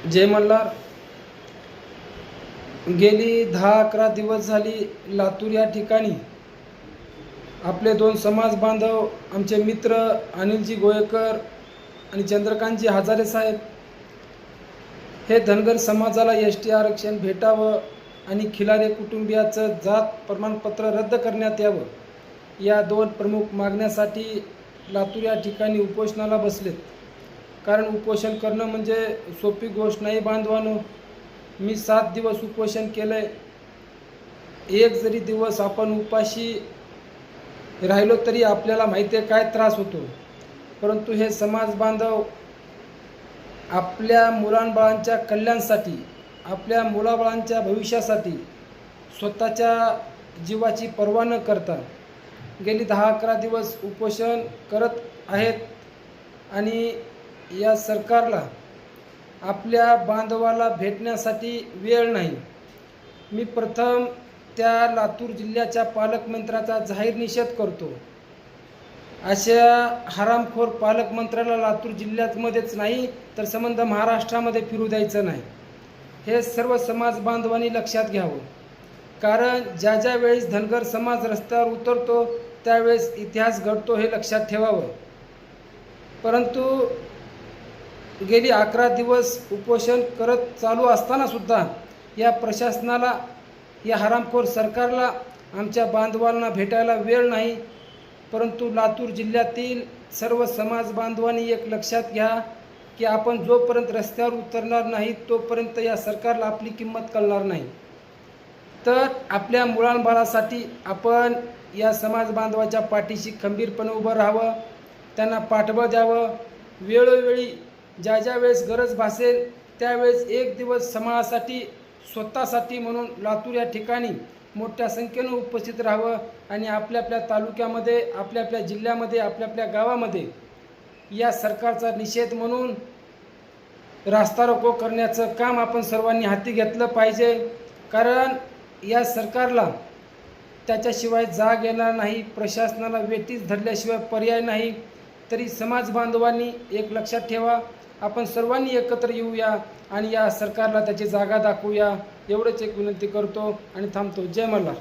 जय मल्हार. गेली 10-11 दिवस झाली लातूर या ठिकाणी आपले दोन समाज बांधव, आमचे मित्र अनिलजी गोयकर आणि चंद्रकांतजी हजारे साहेब हे धनगर समाजाला एसटी आरक्षण भेटावं आणि खिलारे कुटुंबियाचं जात प्रमाणपत्र रद्द करण्यात यावं या दोन प्रमुख मागण्यासाठी लातूर या ठिकाणी उपोषणाला बसलेत. कारण उपोषण करणं म्हणजे सोपी गोष्ट नाही बांधवानो. मी 7 दिवस उपोषण केलं आहे. एक जरी दिवस आपण उपाशी राहिलो तरी आपल्याला माहिती आहे काय त्रास होतो. परंतु हे समाज बांधव आपल्या मुलांबाळांच्या कल्याणासाठी, आपल्या मुलाबाळांच्या भविष्यासाठी स्वतःच्या जीवाची पर्वा न करता गेली 10-11 दिवस उपोषण करत आहेत. आणि या सरकारला आपल्या बांधवाला भेटण्यासाठी वेळ नाही. मी प्रथम त्या लातूर जिल्ह्याच्या पालकमंत्र्याचा जाहीर निषेध करतो. अशा हरामखोर पालकमंत्र्याला लातूर जिल्ह्यामध्येच नाही तर संबंध महाराष्ट्रामध्ये फिरू द्यायचं नाही. हे सर्व समाज बांधवांनी लक्षात घ्यावं. कारण ज्या ज्या वेळेस धनगर समाज रस्त्यावर उतरतो त्यावेळेस इतिहास घडतो हे लक्षात ठेवावं. परंतु गेली 11 दिवस उपोषण करत चालू असताना सुद्धा या प्रशासनाला, या हरामखोर सरकारला आमच्या बांधवांना भेटायला वेळ नाही. परंतु लातूर जिल्ह्यातील सर्व समाज बांधवांनी एक लक्षात घ्या की आपण जोपर्यंत रस्त्यावर उतरणार नाही तोपर्यंत या सरकारला आपली किंमत कळणार नाही. तर आपल्या मुलांबाळासाठी आपण या समाज बांधवाच्या पाठीशी खंबीरपणे उभं राहावं, त्यांना पाठबळ द्यावं. वेळोवेळी ज्या ज्या वेळेस गरज भासेल त्यावेळेस एक दिवस समाजासाठी, स्वतःसाठी म्हणून लातूर या ठिकाणी मोठ्या संख्येनं उपस्थित राहावं आणि आपल्या आपल्या तालुक्यामध्ये, आपल्या आपल्या जिल्ह्यामध्ये, आपल्या आपल्या गावामध्ये या सरकारचा निषेध म्हणून रास्ता रोको करण्याचं काम आपण सर्वांनी हाती घेतलं पाहिजे. कारण या सरकारला त्याच्याशिवाय जाग येणार नाही, प्रशासनाला वेठीस धरल्याशिवाय पर्याय नाही. तरी समाज बांधवांनी एक लक्षात ठेवा, आपण सर्वांनी एकत्र येऊया आणि या सरकारला त्याची जागा दाखवूया. एवढंच एक विनंती करतो आणि थांबतो. जय मल्हार.